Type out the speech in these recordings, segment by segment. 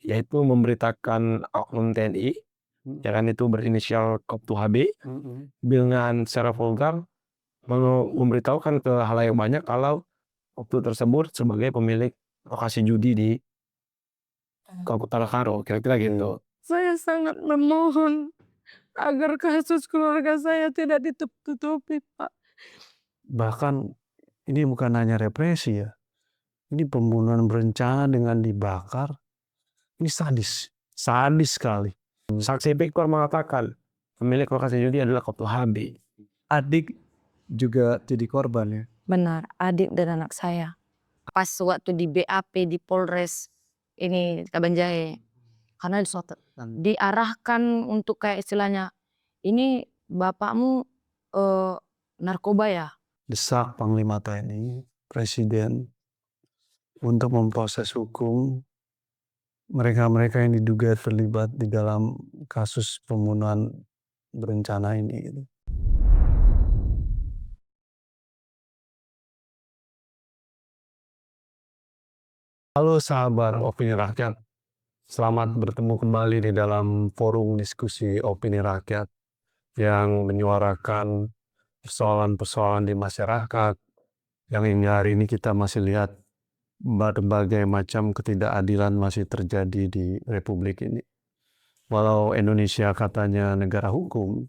yaitu memberitakan oknum TNI, ya kan, itu berinisial Koptu HB, dengan secara vulgar memberitahukan ke halayak banyak kalau Koptu tersebut sebagai pemilik lokasi judi di Kabupaten Karo, kira-kira gitu. Saya sangat memohon agar kasus keluarga saya tidak ditutupi, Pak. Bahkan ini bukan hanya represi ya, ini pembunuhan berencana dengan dibakar. Ini sadis sekali. Saksi Victor mengatakan pemilik lokasi judi adalah Koptu HB. Adik juga jadi korban ya? Benar, adik dan anak saya. Pas waktu di BAP di Polres ini Kabanjahe, karena diarahkan untuk kayak istilahnya, ini bapakmu narkoba ya. Desak Panglima TNI, Presiden untuk memproses hukum mereka-mereka yang diduga terlibat di dalam kasus pembunuhan berencana ini. Halo sahabat Opini Rakyat, selamat bertemu kembali di dalam forum diskusi Opini Rakyat yang menyuarakan persoalan-persoalan di masyarakat yang hingga hari ini kita masih lihat berbagai macam ketidakadilan masih terjadi di Republik ini. Walau Indonesia katanya negara hukum,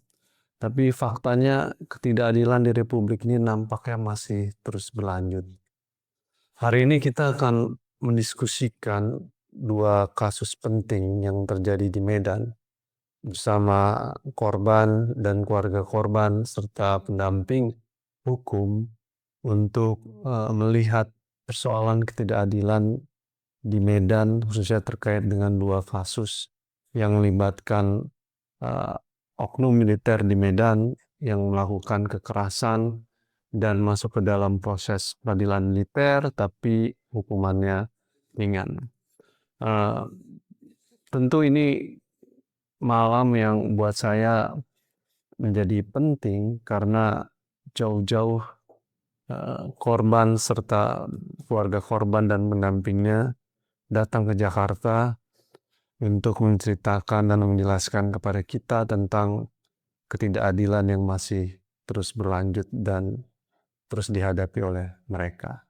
tapi faktanya ketidakadilan di Republik ini nampaknya masih terus berlanjut. Hari ini kita akan mendiskusikan dua kasus penting yang terjadi di Medan bersama korban dan keluarga korban serta pendamping hukum untuk melihat persoalan ketidakadilan di Medan, khususnya terkait dengan dua kasus yang melibatkan oknum militer di Medan yang melakukan kekerasan dan masuk ke dalam proses peradilan militer tapi hukumannya ringan. Tentu ini malam yang buat saya menjadi penting karena jauh-jauh korban serta keluarga korban dan pendampingnya datang ke Jakarta untuk menceritakan dan menjelaskan kepada kita tentang ketidakadilan yang masih terus berlanjut dan terus dihadapi oleh mereka.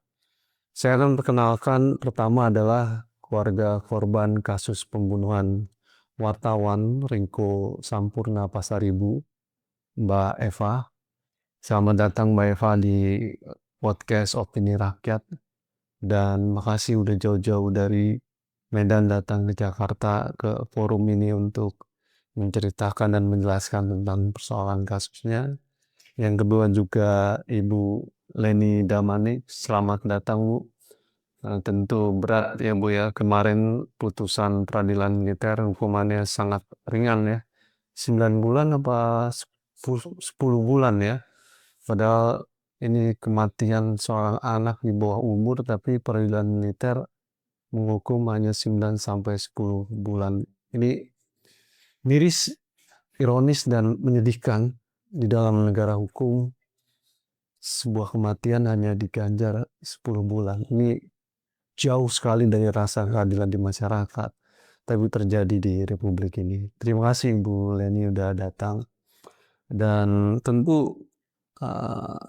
Saya akan perkenalkan pertama adalah keluarga korban kasus pembunuhan wartawan Ringko Sampurna Pasaribu, Mbak Eva. Selamat datang Mbak Eva di podcast Opini Rakyat, dan makasih udah jauh-jauh dari Medan datang ke Jakarta ke forum ini untuk menceritakan dan menjelaskan tentang persoalan kasusnya. Yang kedua juga Ibu Leni Damani, selamat datang Bu. Tentu berat ya Bu ya, kemarin putusan peradilan militer hukumannya sangat ringan ya, 9 bulan apa 10 bulan ya, padahal ini kematian seorang anak di bawah umur tapi peradilan militer menghukum hanya 9 sampai 10 bulan. Ini miris, ironis dan menyedihkan. Di dalam negara hukum sebuah kematian hanya diganjar 10 bulan. Ini jauh sekali dari rasa keadilan di masyarakat, tapi terjadi di Republik ini. Terima kasih Bu Leni udah datang. Dan tentu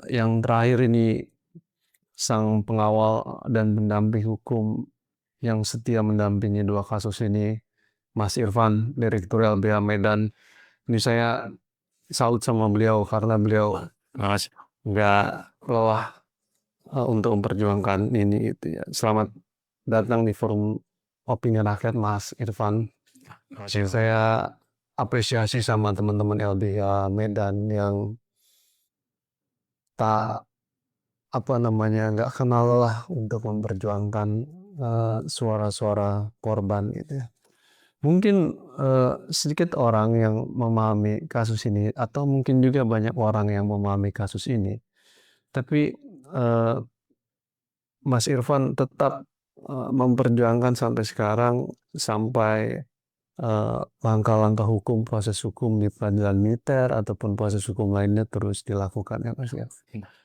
yang terakhir ini sang pengawal dan pendamping hukum yang setia mendampingi dua kasus ini, Mas Irfan, Direktur LBH Medan. Ini saya salut sama beliau karena beliau nggak lelah untuk memperjuangkan ini gitu ya. Selamat datang di forum Opini Rakyat Mas Irfan. Saya apresiasi sama teman-teman LBH Medan yang nggak kenal lelah untuk memperjuangkan suara-suara korban gitu ya. Mungkin sedikit orang yang memahami kasus ini, atau mungkin juga banyak orang yang memahami kasus ini, tapi Mas Irfan tetap memperjuangkan sampai sekarang, sampai langkah-langkah hukum, proses hukum di peradilan militer ataupun proses hukum lainnya terus dilakukan ya Mas ya.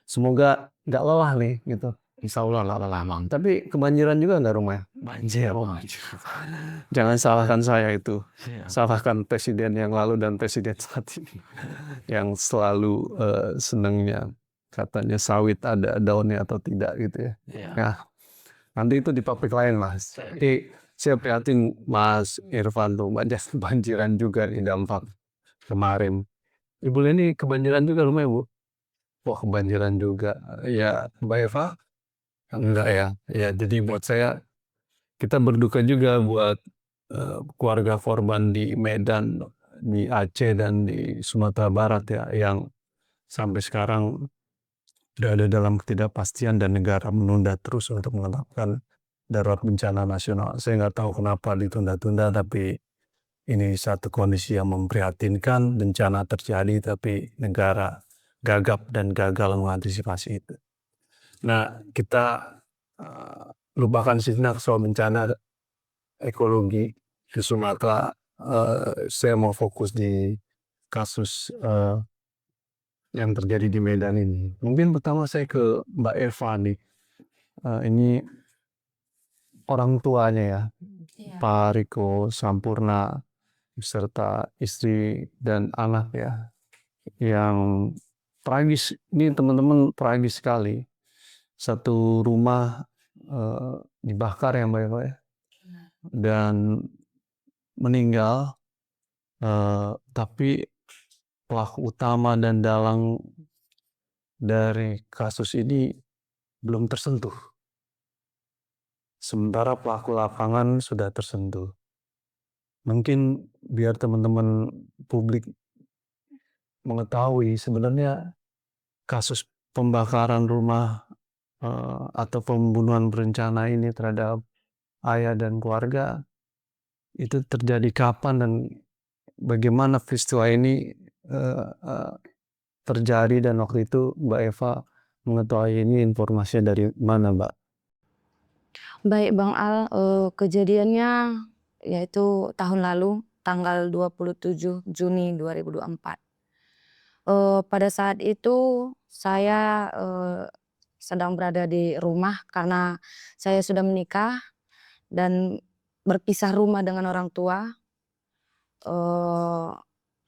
Semoga nggak lelah nih gitu Insya Allah lah Bang. Tapi kebanjiran juga nggak rumahnya? Banjir. Jangan salahkan saya itu. Salahkan presiden yang lalu dan presiden saat ini. Yang selalu senangnya katanya sawit ada daunnya atau tidak gitu ya. Iya. Nah, nanti itu di topik lain Mas. Jadi saya prihatin Mas Irfan tuh banyak kebanjiran juga di dampak kemarin. Ibu Leni kebanjiran juga rumahnya Bu? Wah kebanjiran juga. Ya Mbak Eva? Enggak ya. Ya jadi buat saya kita berduka juga buat keluarga korban di Medan, di Aceh dan di Sumatera Barat ya yang sampai sekarang berada dalam ketidakpastian dan negara menunda terus untuk menetapkan darurat bencana nasional. Saya nggak tahu kenapa ditunda-tunda, tapi ini satu kondisi yang memprihatinkan. Bencana terjadi tapi negara gagap dan gagal mengantisipasi itu. Nah kita lupakan sejenak soal bencana ekologi di Sumatera. Saya mau fokus di kasus yang terjadi di Medan ini. Mungkin pertama saya ke Mbak Eva nih. Ini orang tuanya ya, Pak Riko Sampurna beserta istri dan anak ya, yang tragis. Ini teman-teman tragis sekali. Satu rumah dibakar ya Mbak Eva ya, dan meninggal. Tapi pelaku utama dan dalang dari kasus ini belum tersentuh. Sementara pelaku lapangan sudah tersentuh. Mungkin biar teman-teman publik mengetahui sebenarnya kasus pembakaran rumah atau pembunuhan berencana ini terhadap ayah dan keluarga itu terjadi kapan dan bagaimana peristiwa ini terjadi, dan waktu itu Mbak Eva mengetahui ini informasinya dari mana Mbak? Baik Bang Al, kejadiannya yaitu tahun lalu tanggal 27 Juni 2024. Pada saat itu saya sedang berada di rumah karena saya sudah menikah dan berpisah rumah dengan orang tua.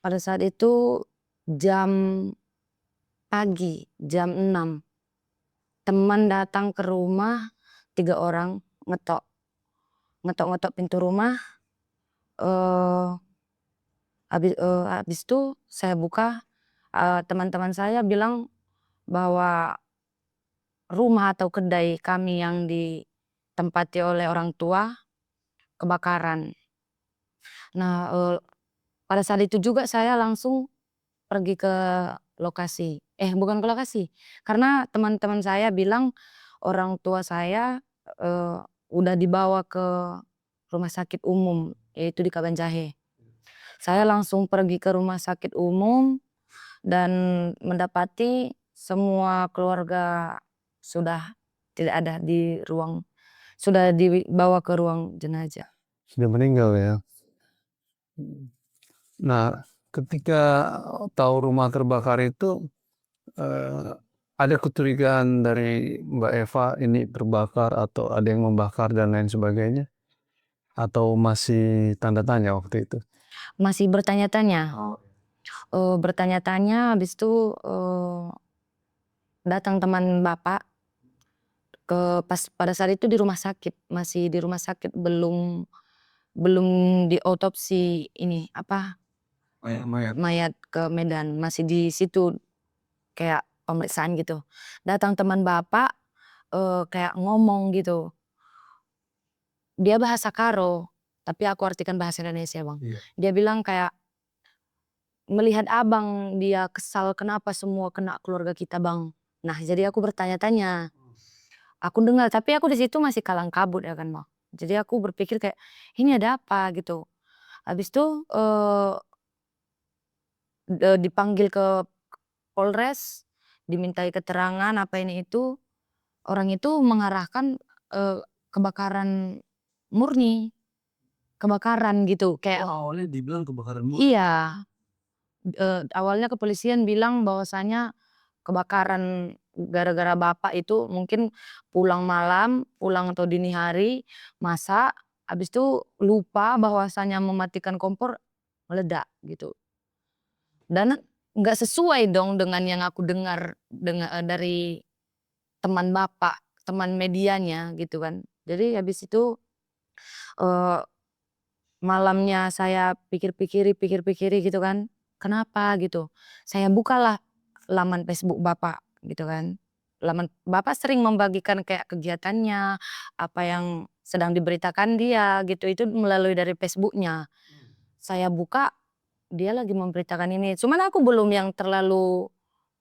Pada saat itu jam pagi, jam 6, teman datang ke rumah 3 orang ngetok pintu rumah. Habis itu saya buka, teman-teman saya bilang bahwa rumah atau kedai kami yang ditempati oleh orang tua kebakaran. Nah, pada saat itu juga saya langsung pergi ke lokasi. Bukan ke lokasi, karena teman-teman saya bilang orang tua saya udah dibawa ke rumah sakit umum, yaitu di Kabanjahe. Saya langsung pergi ke rumah sakit umum dan mendapati semua keluarga sudah tidak ada di ruang, sudah dibawa ke ruang jenazah. Sudah meninggal ya. Nah, ketika tahu rumah terbakar itu ada kecurigaan dari Mbak Eva ini terbakar atau ada yang membakar dan lain sebagainya, atau masih tanda tanya waktu itu? Masih bertanya-tanya. Bertanya-tanya, habis itu datang teman bapak pada saat itu di rumah sakit, masih di rumah sakit, belum diotopsi ini apa, mayat ke Medan, masih di situ kayak pemeriksaan gitu. Datang teman bapak kayak ngomong gitu. Dia bahasa Karo, tapi aku artikan bahasa Indonesia Bang. Iya. Dia bilang kayak, "Melihat abang dia kesal kenapa semua kena keluarga kita Bang." Nah jadi aku bertanya-tanya. Aku dengar, tapi aku di situ masih kalang kabut ya kan Bang. Jadi aku berpikir kayak, ini ada apa gitu. Habis itu dipanggil ke Polres, dimintai keterangan apa ini itu. Orang itu mengarahkan kebakaran murni, kebakaran gitu kayak. Awalnya dibilang kebakaran murni. Iya, awalnya kepolisian bilang bahwasanya kebakaran gara-gara bapak itu mungkin pulang malam, pulang atau dini hari, masak, habis itu lupa bahwasanya mematikan kompor, meledak gitu. Dan nggak sesuai dong dengan yang aku dengar dari teman bapak, teman medianya gitu kan. Jadi habis itu, eee, malamnya saya pikir-pikiri gitu kan, kenapa gitu. Saya bukalah laman Facebook bapak gitu kan. Laman bapak sering membagikan kayak kegiatannya, apa yang sedang diberitakan dia gitu, itu melalui dari Facebooknya. Saya buka, dia lagi memberitakan ini, cuman aku belum yang terlalu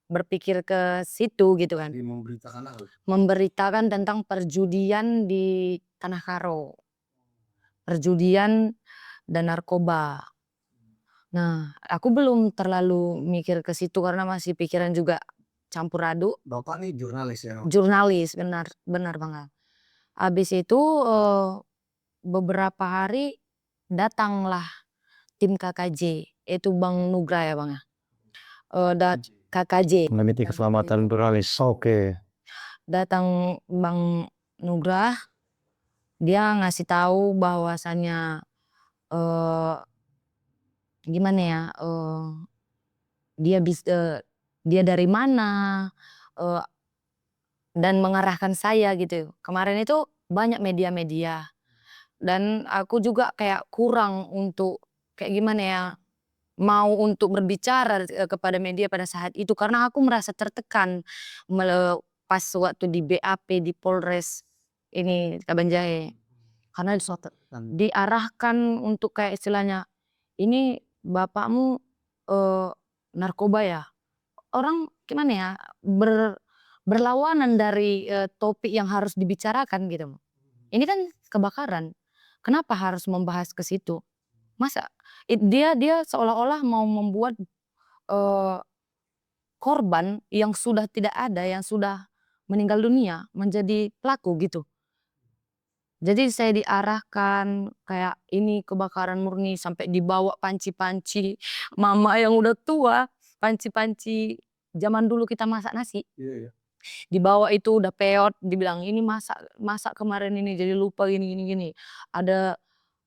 berpikir ke situ gitu kan. Memberitakan apa? Memberitakan tentang perjudian di Tanah Karo, perjudian dan narkoba. Nah, aku belum terlalu mikir ke situ karena masih pikiran juga campur aduk. Bapak nih jurnalis ya? Jurnalis, benar benar banget. Habis itu, beberapa hari datanglah tim KKJ, itu Bang Nugra ya Bang ya, KKJ. Komite Keselamatan Jurnalis. Oke. Datang Bang Nugra, dia ngasih tahu bahwasannya, eee, gimana ya, dia dia dari mana, eee, dan mengarahkan saya gitu. Kemarin itu banyak media-media dan aku juga kayak kurang untuk kayak gimana ya, mau untuk berbicara, kepada media pada saat itu karena aku merasa tertekan pas waktu di BAP di Polres ini Kabanjahe. Karena diarahkan untuk kayak istilahnya, "Ini bapakmu, eee, narkoba ya?" Orang gimana ya, berlawanan dari, topik yang harus dibicarakan gitu. Ini kan kebakaran, kenapa harus membahas ke situ? Masa dia dia seolah-olah mau membuat, eee, korban yang sudah tidak ada, yang sudah meninggal dunia menjadi pelaku gitu. Jadi saya diarahkan kayak ini kebakaran murni sampai dibawa panci-panci, mama yang udah tua, panci-panci zaman dulu kita masak nasi. Iya, iya. Dibawa itu udah peot, dibilang, "Ini masak masak kemarin ini jadi lupa gini gini gini." Ada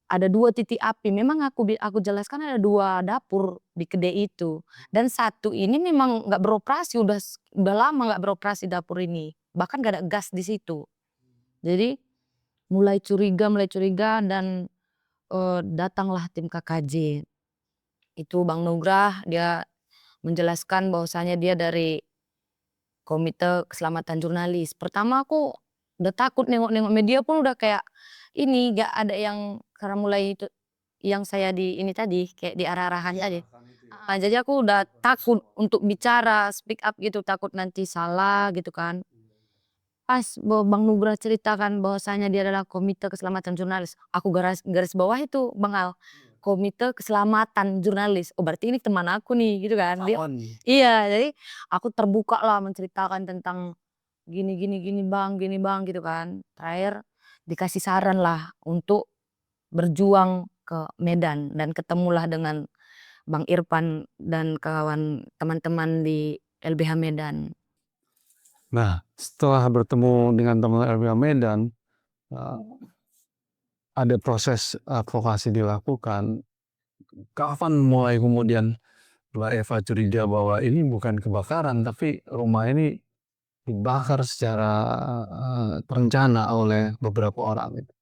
ada 2 titik api, memang aku jelaskan ada 2 dapur di kedai itu, dan satu ini memang nggak beroperasi, udah lama nggak beroperasi dapur ini, bahkan nggak ada gas di situ. Jadi mulai curiga dan, datanglah tim KKJ. Itu Bang Nugrah, dia menjelaskan bahwasanya dia dari Komite Keselamatan Jurnalis. Pertama aku udah takut nengok-nengok media pun udah kayak ini, gak ada yang karena mulai itu yang saya di ini tadi, kayak diarah-arahkan tadi. Jadi aku udah takut untuk bicara, speak up gitu, takut nanti salah gitu kan. Pas Bang Nugrah ceritakan bahwasanya dia adalah Komite Keselamatan Jurnalis, aku garis garis bawah itu Bang Al, Komite Keselamatan Jurnalis, oh berarti ini teman aku nih gitu kan. Iya, jadi aku terbukalah menceritakan tentang gini gini gini Bang gitu kan. Terakhir dikasih saran lah untuk berjuang ke Medan dan ketemulah dengan Bang Irfan dan kawan teman-teman di LBH Medan. Nah, setelah bertemu dengan teman LBH Medan, eee, ada proses advokasi dilakukan. Kapan mulai kemudian Mbak Eva curiga bahwa ini bukan kebakaran, tapi rumah ini dibakar secara, terencana oleh beberapa orang gitu?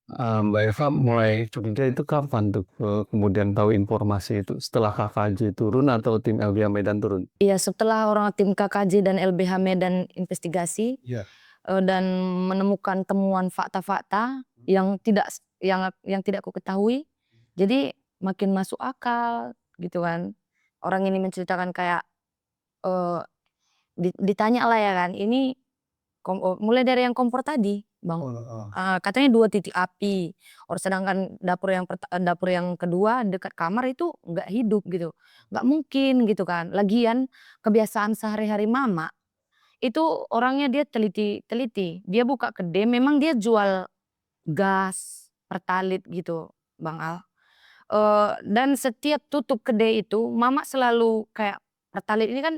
Mbak Eva mulai curiga itu kapan tuh, kemudian tahu informasi itu? Setelah KKJ turun atau tim LBH Medan turun? Iya, setelah orang tim KKJ dan LBH Medan investigasi, Iya. dan menemukan temuan fakta-fakta yang tidak kuketahui, jadi makin masuk akal gitu kan. Orang ini menceritakan kayak, eee, ditanyalah ya kan, ini mulai dari yang kompor tadi, Bang. Oh, heeh. Katanya 2 titik api, sedangkan dapur yang kedua dekat kamar itu nggak hidup gitu, nggak mungkin gitu kan. Lagian kebiasaan sehari-hari mama, itu orangnya dia teliti, dia buka kedai memang dia jual gas, pertalit gitu, Bang Al. Dan setiap tutup kedai itu mama selalu kayak pertalit ini kan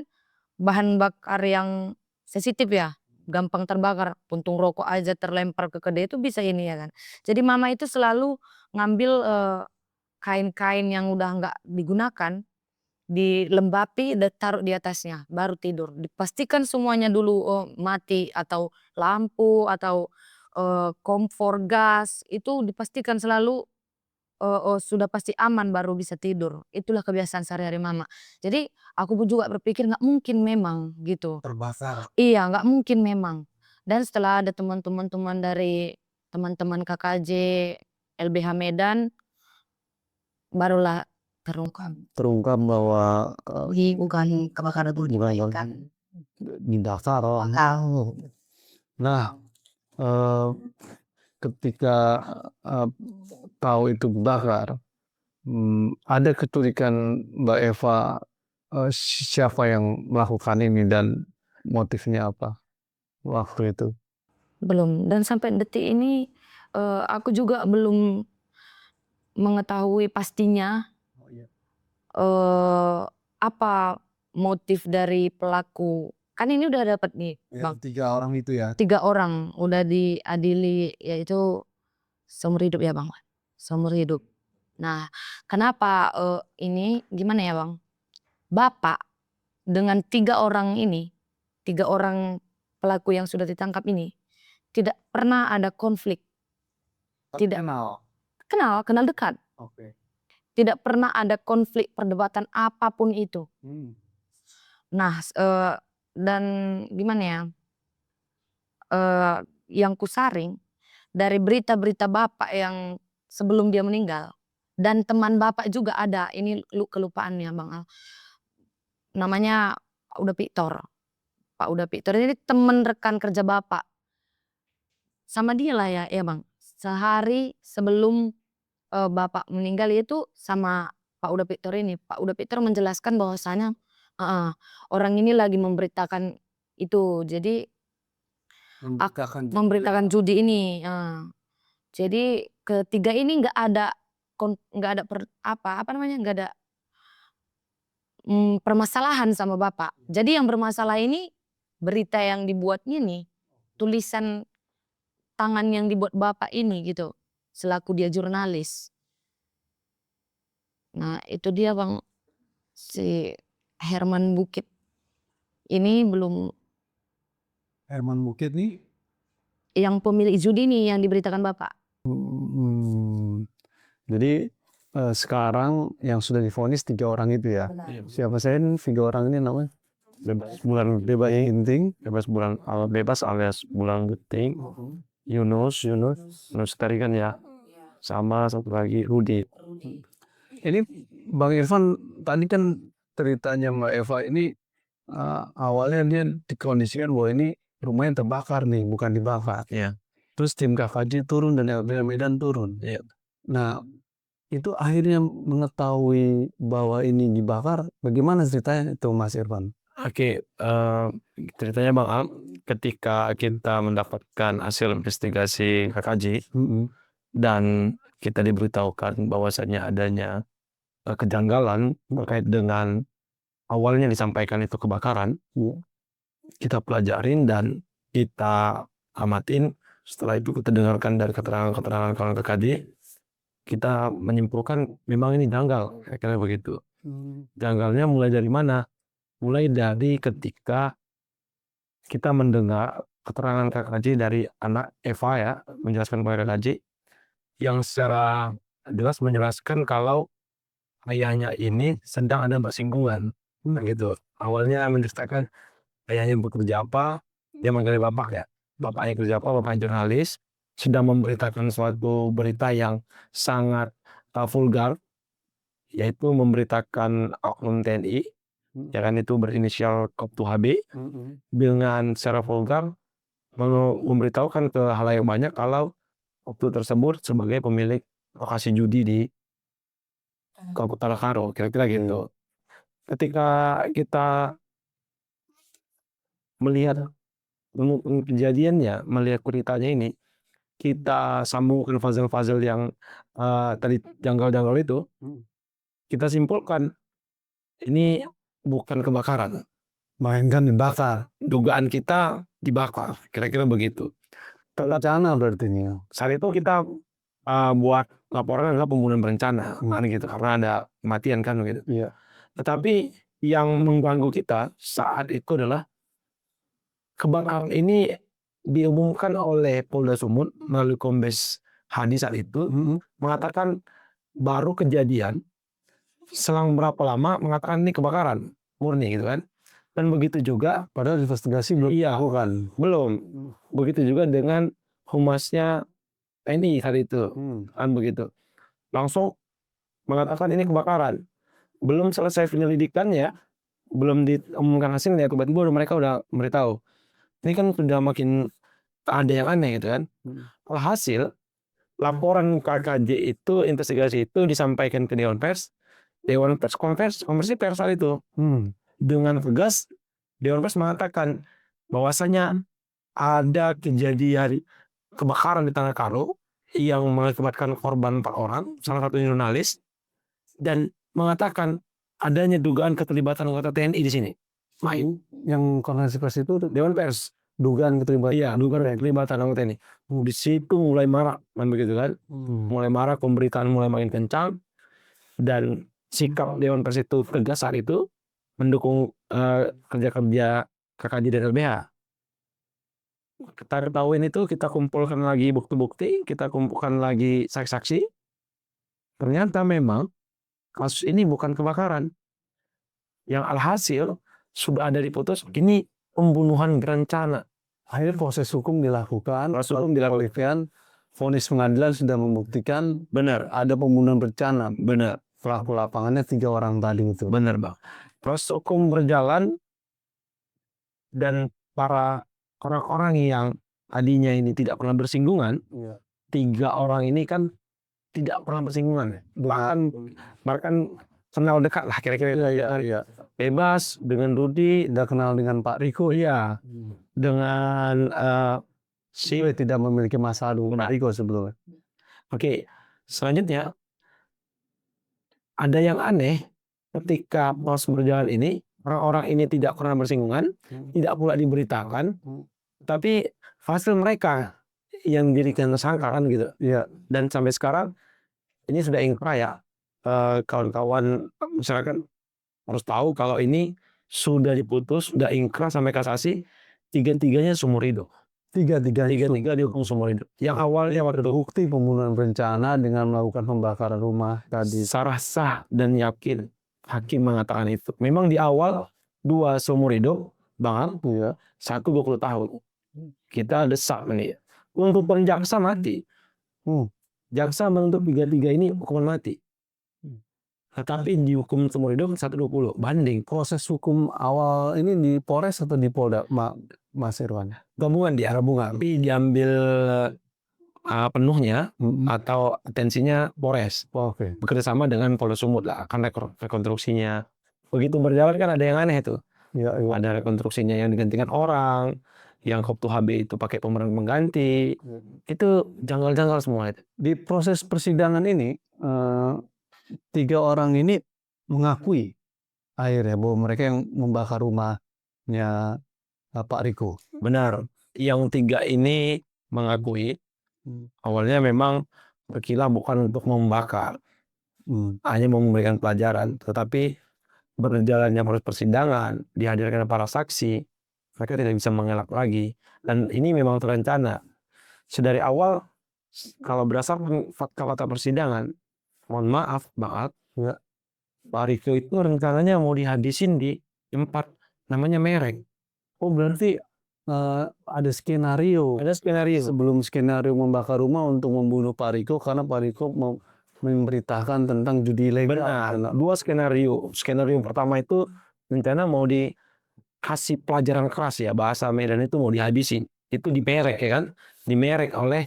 bahan bakar yang sensitif ya, gampang terbakar, puntung rokok aja terlempar ke kedai itu bisa ini ya kan. Jadi mama itu selalu ngambil, kain-kain yang udah nggak digunakan, dilembapi dan taruh di atasnya, baru tidur. Dipastikan semuanya dulu, mati atau lampu atau, kompor gas, itu dipastikan selalu, sudah pasti aman baru bisa tidur. Itulah kebiasaan sehari-hari mama. Jadi aku pun juga berpikir nggak mungkin memang gitu. Terbakar. Iya, nggak mungkin memang. Dan setelah ada teman-teman dari teman-teman KKJ LBH Medan, barulah terungkap. Terungkap bahwa Ini bukan kebakaran bukan di dasar. Nah, eh, ketika eh, tahu itu kebakar, ada kecurigaan Mbak Eva siapa yang melakukan ini dan motifnya apa waktu itu? Belum, dan sampai detik ini, aku juga belum mengetahui pastinya, apa motif dari pelaku. Kan ini udah dapat nih, Ya, Bang, 3 orang itu ya. 3 orang udah diadili, yaitu seumur hidup ya, Bang, seumur hidup. Nah, kenapa, ini gimana ya, Bang, bapak dengan 3 orang ini, 3 orang pelaku yang sudah ditangkap ini, tidak pernah ada konflik. Tidak. Kenal. Kenal dekat. Oke. Tidak pernah ada konflik perdebatan apapun itu. Nah, dan gimana ya, yang kusaring dari berita-berita bapak yang sebelum dia meninggal, dan teman bapak juga ada, ini kelupaan ya Bang Al, namanya Pak Uda Piktor. Pak Uda Piktor ini teman rekan kerja bapak. Sama dia lah ya Bang, sehari sebelum bapak meninggal itu sama Pak Uda Piktor ini. Pak Uda Piktor menjelaskan bahwasanya orang ini lagi memberitakan itu. Jadi memberitakan judi ini. Jadi ketiga ini nggak ada apa namanya, nggak ada permasalahan sama bapak. Jadi yang bermasalah ini berita yang dibuatnya nih, tulisan tangan yang dibuat bapak ini gitu, selaku dia jurnalis. Nah itu dia Bang, si Herman Bukit ini belum, Herman Bukit nih. yang pemilik judi nih yang diberitakan bapak. Jadi sekarang yang sudah divonis 3 orang itu ya. Benar. Siapa saja 3 orang ini namanya? Bebas Ginting, bebas alias Bulan Genting, Yunus tadi kan ya, sama satu lagi Rudi. Ini Bang Irfan tadi kan ceritanya Mbak Eva ini awalnya dia dikondisikan bahwa ini rumahnya terbakar nih, bukan dibakar. Terus tim KKJ turun dan LBH Medan turun. Nah, itu akhirnya mengetahui bahwa ini dibakar. Bagaimana ceritanya itu Mas Irfan? Oke, ceritanya Bang Am, ketika kita mendapatkan hasil investigasi KKJ dan kita diberitahukan bahwasannya adanya kejanggalan terkait dengan awalnya disampaikan itu kebakaran, kita pelajarin dan kita amatin. Setelah itu kita dengarkan dari keterangan-keterangan kawan KKJ, kita menyimpulkan memang ini janggal, kayak begitu. Janggalnya mulai dari mana? Mulai dari ketika kita mendengar keterangan KKJ dari anak Eva ya, menjelaskan kepada KKJ yang secara jelas menjelaskan kalau ayahnya ini sedang ada bersinggungan, gitu. Awalnya menceritakan ayahnya bekerja apa, dia manggil bapak ya, bapaknya kerja apa, bapaknya jurnalis, sedang memberitakan suatu berita yang sangat vulgar, yaitu memberitakan oknum TNI, ya kan, itu berinisial Koptu HB, dengan secara vulgar memberitahukan ke halayak banyak kalau Koptu tersebut sebagai pemilik lokasi judi di Kabupaten Karo, kira-kira gitu. Ketika kita melihat kejadiannya, melihat beritanya ini, kita sambungkan puzzle-puzzle yang tadi janggal-janggal itu, kita simpulkan ini bukan kebakaran, Mainkan dibakar. Dugaan kita dibakar, kira-kira begitu. Berencana berarti ini. Saat itu kita buat laporan adalah pembunuhan berencana, kan gitu, karena ada kematian kan gitu. Iya. Tetapi yang mengganggu kita saat itu adalah kebakaran ini diumumkan oleh Polda Sumut melalui Kombes Hadi saat itu mengatakan baru kejadian selang berapa lama mengatakan ini kebakaran murni gitu kan. Dan begitu juga Padahal investigasi belum iya dilakukan. belum. Begitu juga dengan humasnya TNI saat itu kan begitu. Langsung mengatakan ini kebakaran. Belum selesai penyelidikannya, belum diumumkan hasilnya, tiba-tiba mereka udah memberitahu. Ini kan sudah makin ada yang aneh gitu kan. Alhasil laporan KKJ itu, investigasi itu disampaikan ke Dewan Pers. Dewan Pers konversi pers saat itu. Dengan tegas Dewan Pers mengatakan bahwasanya ada kejadian kebakaran di Tanah Karo yang mengakibatkan korban 4 orang, salah satunya jurnalis, dan mengatakan adanya dugaan keterlibatan anggota TNI di sini. Yang konferensi pers itu Dewan Pers, dugaan keterlibatan. iya, dugaan keterlibatan anggota TNI. Di situ mulai marah, kan begitu kan? Mulai marah, pemberitaan mulai makin kencang, dan sikap Dewan Pers itu tegas saat itu mendukung kerja-kerja KKJ dan LBH. Kita ketahuin itu, kita kumpulkan lagi bukti-bukti, kita kumpulkan lagi saksi-saksi. Ternyata memang kasus ini bukan kebakaran. Yang alhasil sudah ada diputus, ini pembunuhan berencana. Akhirnya proses hukum dilakukan. Proses hukum dilakukan. Vonis pengadilan sudah membuktikan Benar, ada pembunuhan berencana. benar, Pelaku lapangannya 3 orang tadi itu. benar bang. Proses hukum berjalan dan para orang-orang yang tadinya ini tidak pernah bersinggungan, 3 orang ini kan tidak pernah bersinggungan, bahkan kenal dekat lah kira-kira. Iya. Bebas dengan Rudi, Tidak kenal dengan Pak Riko. iya, dengan si Tidak memiliki masalah dengan Pak Riko sebelumnya. Oke, selanjutnya ada yang aneh ketika proses berjalan ini, orang-orang ini tidak pernah bersinggungan, tidak pula diberitakan, tapi hasil mereka yang dijadikan tersangka kan gitu. Iya. Dan sampai sekarang ini sudah ingkrah ya. Kawan-kawan masyarakat harus tahu kalau ini sudah diputus, sudah ingkrah sampai kasasi, 3-tiganya seumur hidup. 3-tiga dihukum seumur hidup. Yang awalnya waktu itu Bukti pembunuhan berencana dengan melakukan pembakaran rumah tadi. secara sah dan yakin hakim mengatakan itu. Memang di awal 2 seumur hidup, Bang, Iya. 1 20 tahun. Kita desak nih. Untuk jaksa mati. Jaksa menuntut 3-3 ini hukuman mati. Tetapi dihukum seumur hidup 120 banding. Proses hukum awal ini di Polres atau di Polda, Mas Irwan? Gabungan dia, tapi diambil penuhnya atau atensinya Polres. Oke. Bekerja sama dengan Polda Sumut lah, kan rekonstruksinya. Begitu berjalan kan ada yang aneh itu. Iya. Ada rekonstruksinya yang digantikan orang, yang Koptu HB itu pakai pemeran pengganti. Itu janggal-janggal semua itu. Di proses persidangan ini 3 orang ini mengakui akhirnya bahwa mereka yang membakar rumahnya Pak Riko. Benar. Yang 3 ini mengakui awalnya memang berkilah bukan untuk membakar, hanya mau memberikan pelajaran. Tetapi berjalannya proses persidangan, dihadirkan para saksi, mereka tidak bisa mengelak lagi. Dan ini memang terencana. Sedari awal, kalau berdasarkan fakta-fakta persidangan, mohon maaf, Ya. Pak Riko itu rencananya mau dihabisin di tempat namanya Merek. Oh, berarti ada skenario. Ada skenario. Sebelum skenario membakar rumah untuk membunuh Pak Riko karena Pak Riko memberitakan tentang judi ilegal. Benar. 2 skenario. Skenario pertama itu rencana mau dikasih pelajaran keras ya, bahasa Medan itu mau dihabisin. Itu dimerek ya kan, dimerek oleh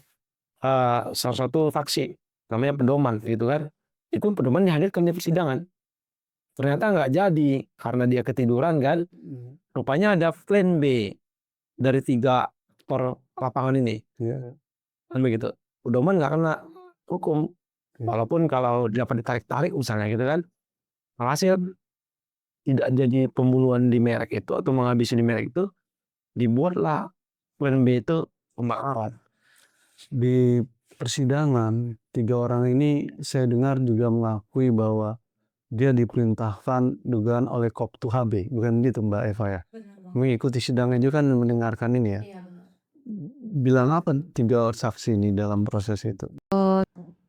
salah satu faksi namanya pedoman gitu kan. Itu pedoman dihadirkan di persidangan. Ternyata nggak jadi karena dia ketiduran kan. Rupanya ada plan B dari 3 per lapangan ini. Iya. Kan begitu. Pedoman nggak kena hukum. Walaupun kalau dapat ditarik-tarik misalnya gitu kan. Hasil tidak jadi pembunuhan di merek itu atau menghabisi di merek itu, dibuatlah plan B itu pembakaran. Di persidangan 3 orang ini saya dengar juga mengakui bahwa dia diperintahkan dugaan oleh Koptu HB, bukan gitu Mbak Eva ya? Mengikuti sidangnya juga kan mendengarkan ini ya. Bilang apa 3 saksi ini dalam proses itu?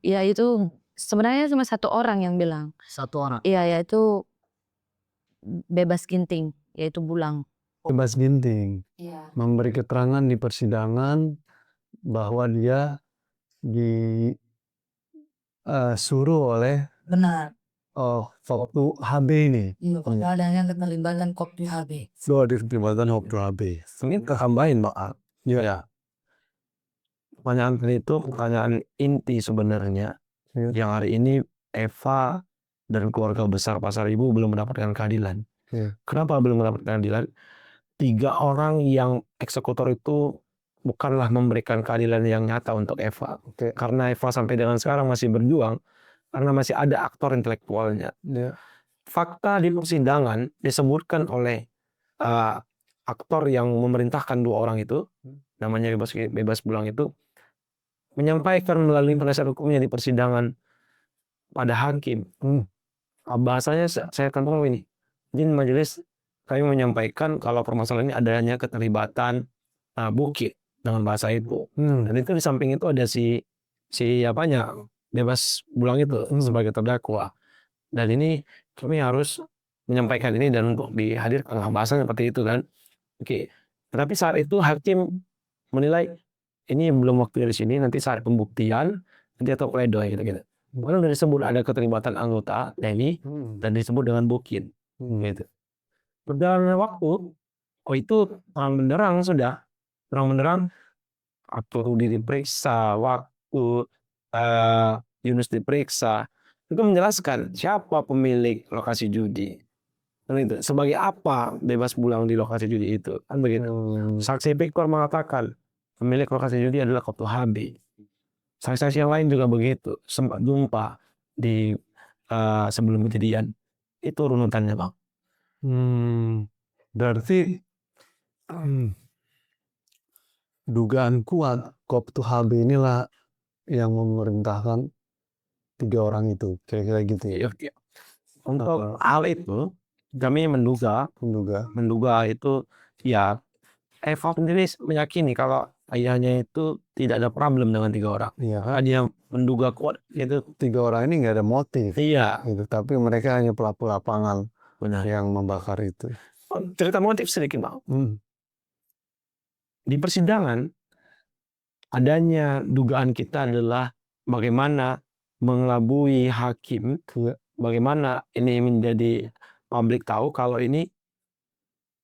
Ya itu sebenarnya cuma 1 orang yang bilang. 1 orang. Iya, yaitu bebas ginting, yaitu Bulang. Bebas ginting, Iya. memberi keterangan di persidangan bahwa dia disuruh oleh Benar. Koptu HB ini. Iya, adanya keterlibatan Koptu HB. Diterlibatkan Koptu HB. Ini tambahin Pak. Ya. Pertanyaan tadi itu pertanyaan inti sebenarnya. Ya. Yang hari ini Eva dan keluarga besar Pasar Ibu belum mendapatkan keadilan. Ya. Kenapa belum mendapatkan keadilan? 3 orang yang eksekutor itu bukanlah memberikan keadilan yang nyata untuk Eva. Oke. Karena Eva sampai dengan sekarang masih berjuang, karena masih ada aktor intelektualnya. Ya. Fakta di persidangan disebutkan oleh aktor yang memerintahkan 2 orang itu, namanya Bebas Bulang itu, menyampaikan melalui penasihat hukumnya di persidangan pada hakim. Bahasanya saya akan tahu ini. Izin majelis, kami menyampaikan kalau permasalahan ini adanya keterlibatan Bukit dengan bahasa itu. Dan itu di samping itu ada si Bebas Bulang itu sebagai terdakwa. Dan ini kami harus menyampaikan ini dan untuk dihadirkan bahasanya seperti itu kan. Oke. Tetapi saat itu hakim menilai ini belum waktu dari sini, nanti saat pembuktian nanti atau pledoi gitu. Padahal disebut ada keterlibatan anggota TNI dan disebut dengan Bukit. Gitu. Berjalannya waktu, itu terang benderang sudah. Terang benderang waktu Rudi diperiksa, waktu Yunus diperiksa, itu menjelaskan siapa pemilik lokasi judi. Dan itu sebagai apa Bebas Bulang di lokasi judi itu, kan begitu. Saksi Victor mengatakan pemilik lokasi judi adalah Koptu HB. Saksi-saksi yang lain juga begitu, sempat jumpa di sebelum kejadian. Itu runutannya Bang. Berarti dugaan kuat Koptu HB inilah yang memerintahkan 3 orang itu, kira-kira gitu ya. Untuk hal itu kami menduga itu ya Eva sendiri meyakini kalau ayahnya itu tidak ada problem dengan 3 orang. Iya. Dia menduga kuat itu 3 orang ini nggak ada motif. iya. Gitu. Tapi mereka hanya pelaku lapangan Benar. yang membakar itu. Cerita motif sedikit Bang. Di persidangan adanya dugaan kita adalah bagaimana mengelabui hakim, bagaimana ini menjadi publik tahu kalau ini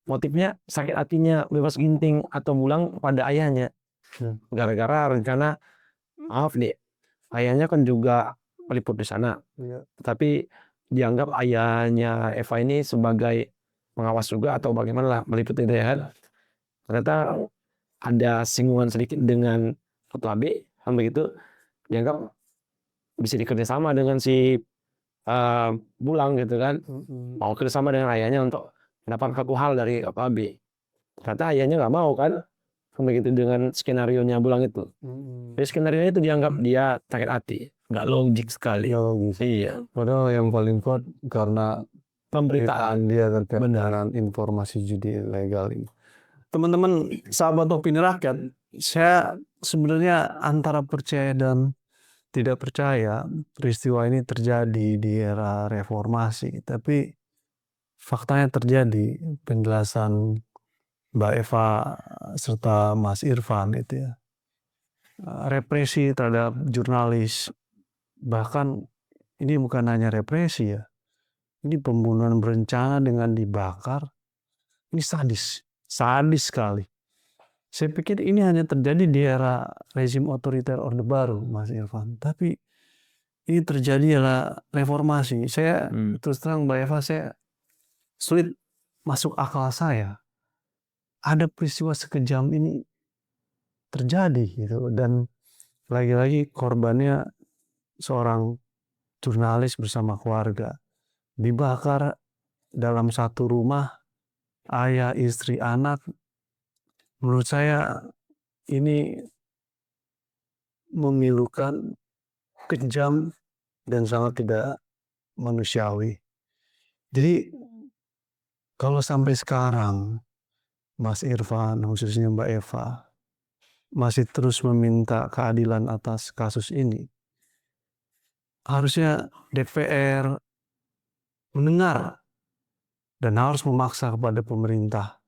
motifnya sakit hatinya Bebas Ginting atau Bulang pada ayahnya. Gara-gara rencana, maaf nih, ayahnya kan juga meliput di sana. Tapi dianggap ayahnya Eva ini sebagai pengawas juga atau bagaimana lah meliput itu ya. Ternyata ada singgungan sedikit dengan Ketua B, kan begitu, dianggap bisa dikerjasama dengan si Bulang gitu kan, mau kerjasama dengan ayahnya untuk mendapatkan satu hal dari Ketua B. Ternyata ayahnya nggak mau kan, begitu dengan skenario nya Bulang itu. Jadi skenario itu dianggap dia sakit hati, nggak logik sekali. Iya. Padahal yang paling kuat karena Pemberitaan dia terkait dengan informasi judi ilegal ini. Teman-teman sahabat Opini Rakyat, saya sebenarnya antara percaya dan tidak percaya peristiwa ini terjadi di era reformasi, tapi faktanya terjadi. Penjelasan Mbak Eva serta Mas Irfan itu ya, represi terhadap jurnalis, bahkan ini bukan hanya represi ya, ini pembunuhan berencana dengan dibakar. Ini sadis sekali. Saya pikir ini hanya terjadi di era rezim otoriter Orde Baru, Mas Irfan. Tapi ini terjadi adalah reformasi. Saya terus terang Mbak Eva, saya sulit masuk akal saya. Ada peristiwa sekejam ini terjadi gitu, dan lagi-lagi korbannya seorang jurnalis bersama keluarga dibakar dalam satu rumah, ayah, istri, anak, menurut saya ini memilukan, kejam, dan sangat tidak manusiawi. Jadi kalau sampai sekarang Mas Irfan, khususnya Mbak Eva, masih terus meminta keadilan atas kasus ini, harusnya DPR mendengar dan harus memaksa kepada pemerintah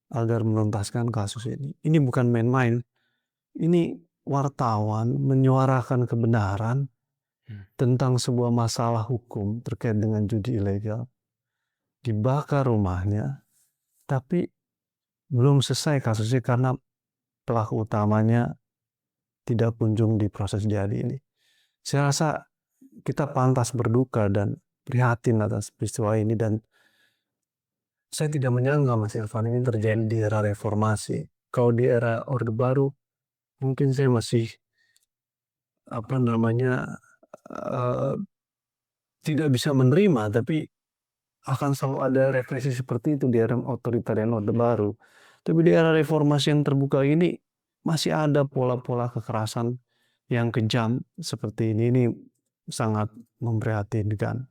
agar menuntaskan kasus ini. Ini bukan main-main. Ini wartawan menyuarakan kebenaran tentang sebuah masalah hukum terkait dengan judi ilegal. Dibakar rumahnya, tapi belum selesai kasusnya karena pelaku utamanya tidak kunjung diproses jadi ini. Saya rasa kita pantas berduka dan prihatin atas peristiwa ini, dan saya tidak menyangka Mas Irfan ini terjadi di era reformasi. Kalau di era Orde Baru mungkin saya masih tidak bisa menerima, tapi akan selalu ada represi seperti itu di era otoritarian Orde Baru. Tapi di era reformasi yang terbuka ini masih ada pola-pola kekerasan yang kejam seperti ini. Ini sangat memprihatinkan.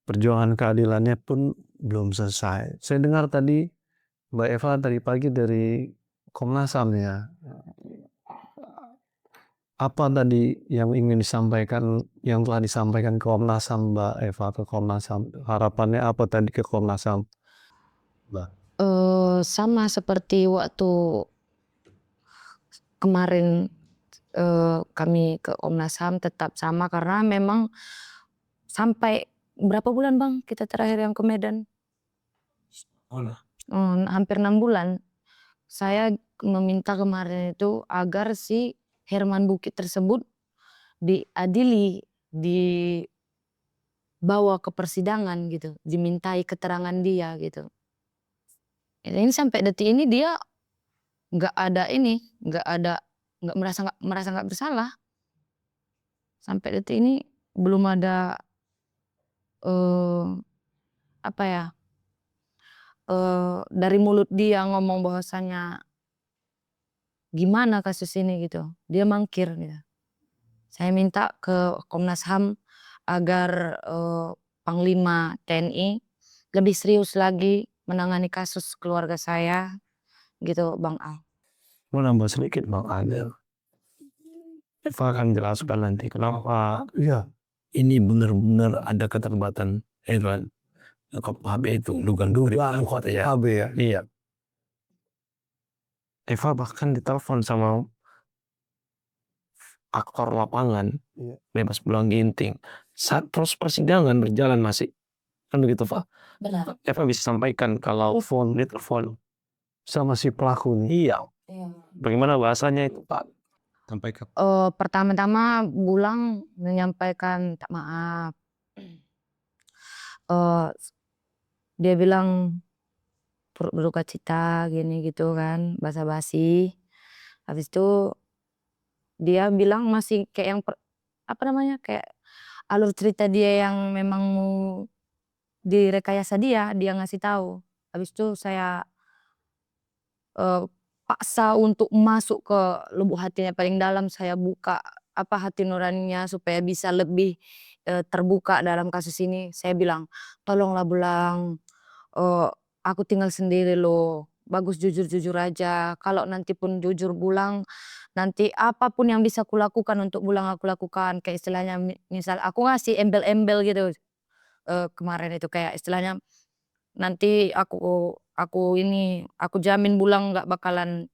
Perjuangan keadilannya pun belum selesai. Saya dengar tadi Mbak Eva tadi pagi dari Komnas HAM ya. Apa tadi yang ingin disampaikan, yang telah disampaikan ke Komnas HAM Mbak Eva, ke Komnas HAM? Harapannya apa tadi ke Komnas HAM, Mbak? Sama seperti waktu kemarin kami ke Komnas HAM, tetap sama karena memang sampai berapa bulan Bang kita terakhir yang ke Medan? Hampir 6 bulan. Saya meminta kemarin itu agar si Herman Bukit tersebut diadili, dibawa ke persidangan gitu, dimintai keterangan dia gitu. Ini sampai detik ini dia nggak merasa nggak bersalah. Sampai detik ini belum ada dari mulut dia ngomong bahwasanya gimana kasus ini gitu. Dia mangkir gitu. Saya minta ke Komnas HAM agar Panglima TNI lebih serius lagi menangani kasus keluarga saya gitu Bang Al. Mau nambah sedikit Bang Adel. Eva akan jelaskan nanti kenapa ini benar-benar ada keterlibatan Irfan HB itu dugaan kuat ya. HB ya. Iya. Eva bahkan ditelepon sama aktor lapangan, bebas pulang ginting. Saat proses persidangan berjalan masih kan begitu Pak. Benar. Eva bisa sampaikan kalau dia telepon Sama si pelaku nih. iya. Bagaimana bahasanya itu Pak? Sampaikan. Pertama-tama Bulang menyampaikan tak maaf. Dia bilang turut berduka cita gini gitu kan, basa-basi. Habis itu dia bilang masih kayak yang kayak alur cerita dia yang memang mau direkayasa dia ngasih tahu. Habis itu saya paksa untuk masuk ke lubuk hatinya paling dalam, saya buka hati nuraninya supaya bisa lebih terbuka dalam kasus ini. Saya bilang, "Tolonglah Bulang, aku tinggal sendiri loh, bagus jujur-jujur aja. Kalau nanti pun jujur Bulang, nanti apapun yang bisa kulakukan untuk Bulang aku lakukan." Kayak istilahnya misal aku ngasih embel-embel gitu, kemarin itu kayak istilahnya, "Nanti aku jamin Bulang nggak bakalan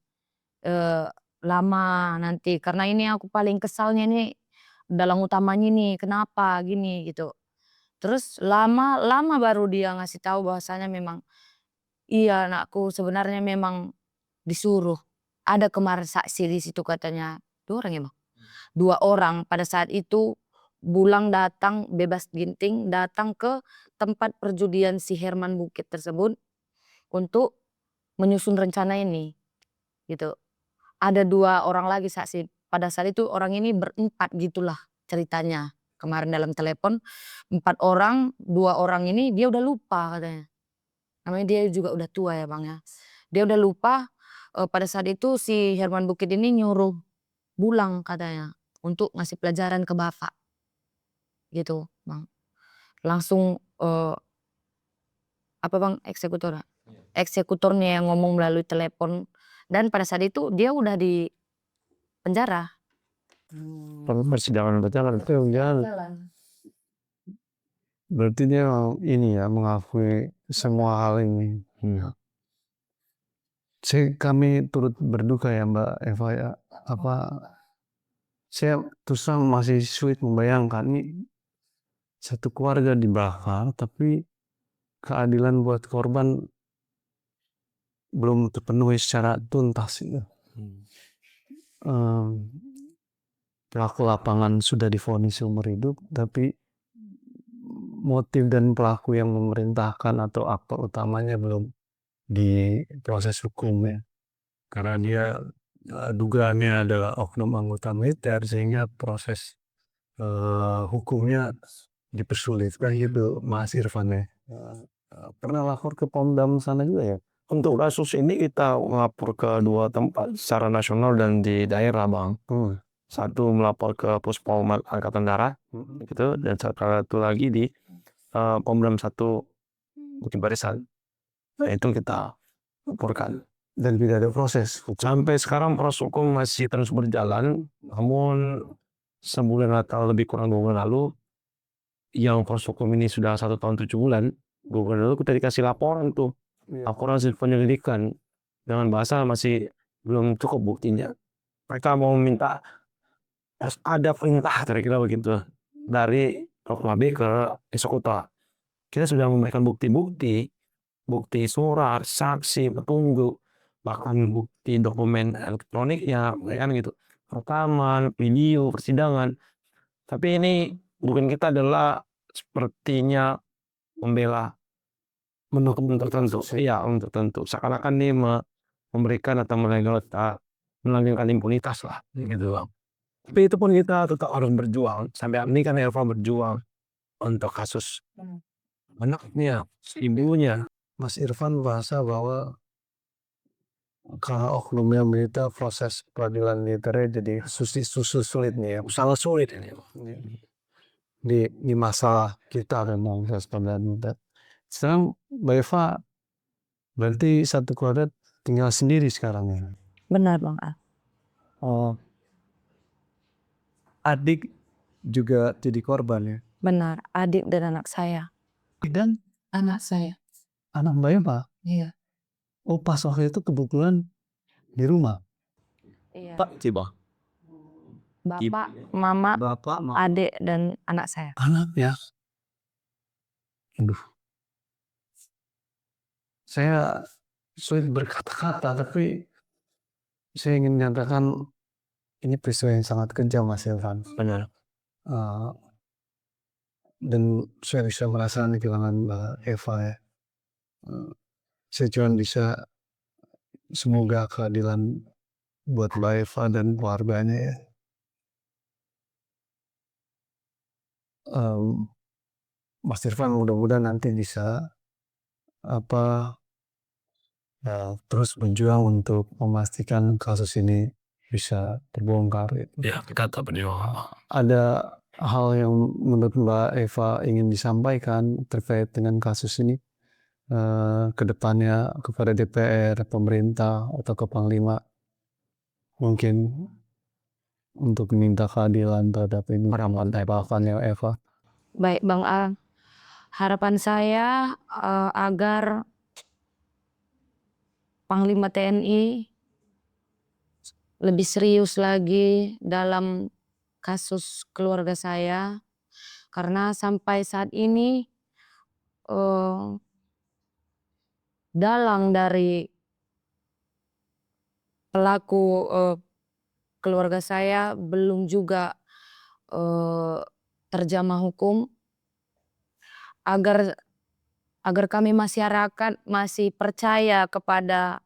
lama nanti, karena ini aku paling kesalnya nih dalang utamanya nih, kenapa gini," gitu. Terus lama baru dia ngasih tahu bahwasanya memang, "Iya anakku sebenarnya memang disuruh." Ada kemarin saksi di situ katanya, 2 orang ya Bang? 2 orang pada saat itu Bulang datang bebas ginting, datang ke tempat perjudian si Herman Bukit tersebut untuk menyusun rencana ini, gitu. Ada 2 orang lagi saksi, pada saat itu orang ini berempat gitulah ceritanya. Kemarin dalam telepon 4 orang, 2 orang ini dia udah lupa katanya. namanya dia juga udah tua ya Bang ya. Dia udah lupa, pada saat itu si Herman Bukit ini nyuruh pulang katanya, untuk ngasih pelajaran ke bapak, gitu Bang. Langsung, apa Bang, eksekutornya yang ngomong melalui telepon dan pada saat itu dia udah di penjara. Persidangan berjalan. Jalan. Berarti dia ini ya mengakui semua hal ini. Kami turut berduka ya Mbak Eva ya. Saya terus terang masih sulit membayangkan ini satu keluarga dibakar, tapi keadilan buat korban belum terpenuhi secara tuntas itu. Pelaku lapangan sudah divonis seumur hidup, tapi motif dan pelaku yang memerintahkan atau aktor utamanya belum di proses hukum ya. Karena dia dugaannya adalah oknum anggota militer sehingga proses hukumnya dipersulit kan gitu Mas Irfan ya. Pernah lapor ke Pomdam sana juga ya? Untuk kasus ini kita melapor ke 2 tempat secara nasional dan di daerah Bang. Satu melapor ke Puspom Angkatan Darat gitu, dan satu lagi di Pomdam 1 Bukit Barisan. Nah, itu kita laporkan. Dan tidak ada proses hukum. Sampai sekarang proses hukum masih terus berjalan, namun sebulan atau lebih kurang 2 bulan lalu, yang proses hukum ini sudah 1 tahun 7 bulan, 2 bulan lalu kita dikasih laporan tuh, laporan hasil penyelidikan dengan bahasa masih belum cukup buktinya. Mereka mau minta harus ada perintah kira-kira begitu dari Proklamasi ke eksekutor. Kita sudah memberikan bukti-bukti, bukti surat, saksi, petunjuk, bahkan bukti dokumen elektroniknya, kan gitu, rekaman, video, persidangan. Tapi ini bukan kita adalah sepertinya membela untuk tertentu, iya untuk tertentu. Seakan-akan ini memberikan atau melanggengkan impunitas lah, gitu Bang. Tapi itu pun kita tetap harus berjuang. Sampai ini kan Elva berjuang untuk kasus anaknya, ibunya. Mas Irfan bahasa bahwa kalau oknumnya militer proses peradilan militernya jadi sulit nih ya. Sangat sulit ini. Di masa kita memang proses peradilan militer. Sekarang Mbak Eva berarti satu keluarga tinggal sendiri sekarang ya. Benar Bang Al. Adik juga jadi korban ya. Benar, adik dan anak saya. Dan Anak saya. anak Mbak Eva, Iya. oh pas waktu itu kebetulan di rumah. Iya. Pak Ciba. Bapak, mama, Bapak, adik dan anak saya. anak ya. Aduh. Saya sulit berkata-kata, tapi saya ingin menyatakan ini peristiwa yang sangat kejam Mas Irfan. Benar. Dan saya bisa merasakan kehilangan Mbak Eva ya. Saya cuma bisa semoga keadilan buat Mbak Eva dan keluarganya ya. Mas Irfan mudah-mudahan nanti bisa terus berjuang untuk memastikan kasus ini bisa terbongkar. Ya, kita tak berjuang. Ada hal yang menurut Mbak Eva ingin disampaikan terkait dengan kasus ini ke depannya kepada DPR, pemerintah, atau ke Panglima, mungkin untuk meminta keadilan terhadap ini harapannya Eva. Baik Bang Al, harapan saya agar Panglima TNI lebih serius lagi dalam kasus keluarga saya, karena sampai saat ini dalang dari pelaku keluarga saya belum juga terjamah hukum, agar kami masyarakat masih percaya kepada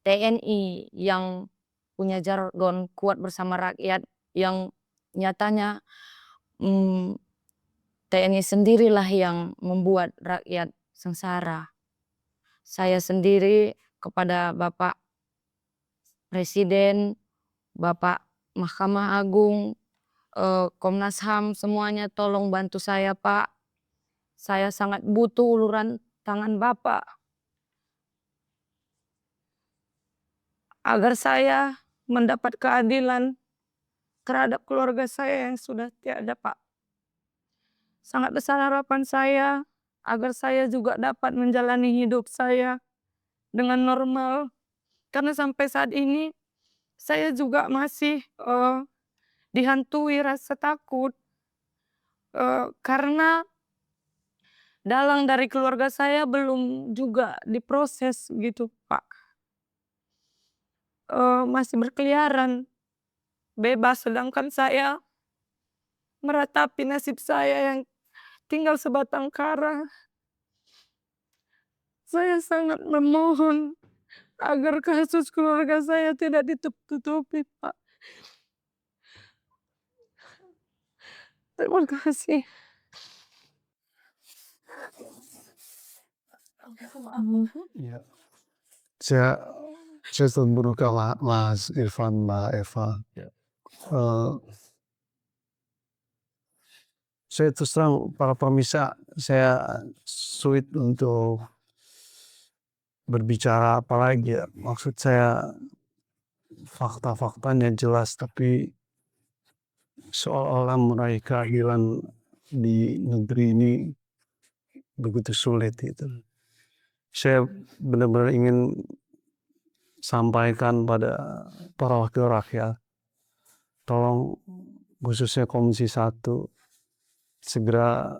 TNI yang punya jargon kuat bersama rakyat, yang nyatanya TNI sendirilah yang membuat rakyat sengsara. saya sendiri kepada Bapak Presiden, Bapak Mahkamah Agung, Komnas HAM, semuanya tolong bantu saya, Pak. Saya sangat butuh uluran tangan Bapak agar saya mendapat keadilan terhadap keluarga saya yang sudah tiada, Pak. Sangat besar harapan saya agar saya juga dapat menjalani hidup saya dengan normal. Karena sampai saat ini saya juga masih dihantui rasa takut karena dalang dari keluarga saya belum juga diproses gitu, Pak. Masih berkeliaran bebas, sedangkan saya meratapi nasib saya yang tinggal sebatang kara. Saya sangat memohon agar kasus keluarga saya tidak ditutup-tutupi, Pak. Terima kasih. Ya. Saya turut ke Mas Irfan, Mbak Eva. Ya. Saya terus terang para pemirsa, saya sulit untuk berbicara apalagi ya. Maksud saya fakta-faktanya jelas, tapi seolah-olah meraih keadilan di negeri ini begitu sulit itu. Saya benar-benar ingin sampaikan pada para wakil rakyat, tolong khususnya Komisi 1 segera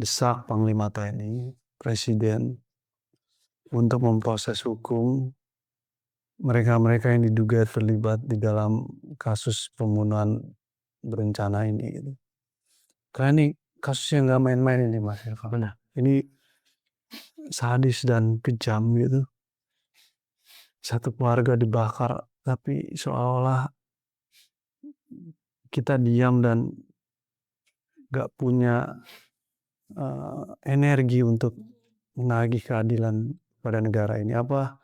desak Panglima TNI, Presiden untuk memproses hukum mereka-mereka yang diduga terlibat di dalam kasus pembunuhan berencana ini gitu. Karena ini kasusnya nggak main-main ini, Mas Eva. Benar. Ini sadis dan kejam gitu. Satu keluarga dibakar, tapi seolah-olah kita diam dan gak punya energi untuk menagih keadilan pada negara ini. Apa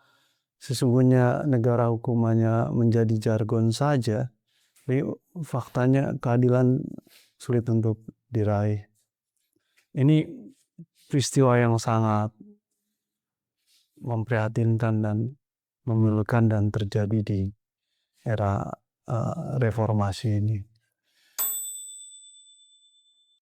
sesungguhnya negara hukumannya menjadi jargon saja, tapi faktanya keadilan sulit untuk diraih. Ini peristiwa yang sangat memprihatinkan dan memilukan dan terjadi di era reformasi ini.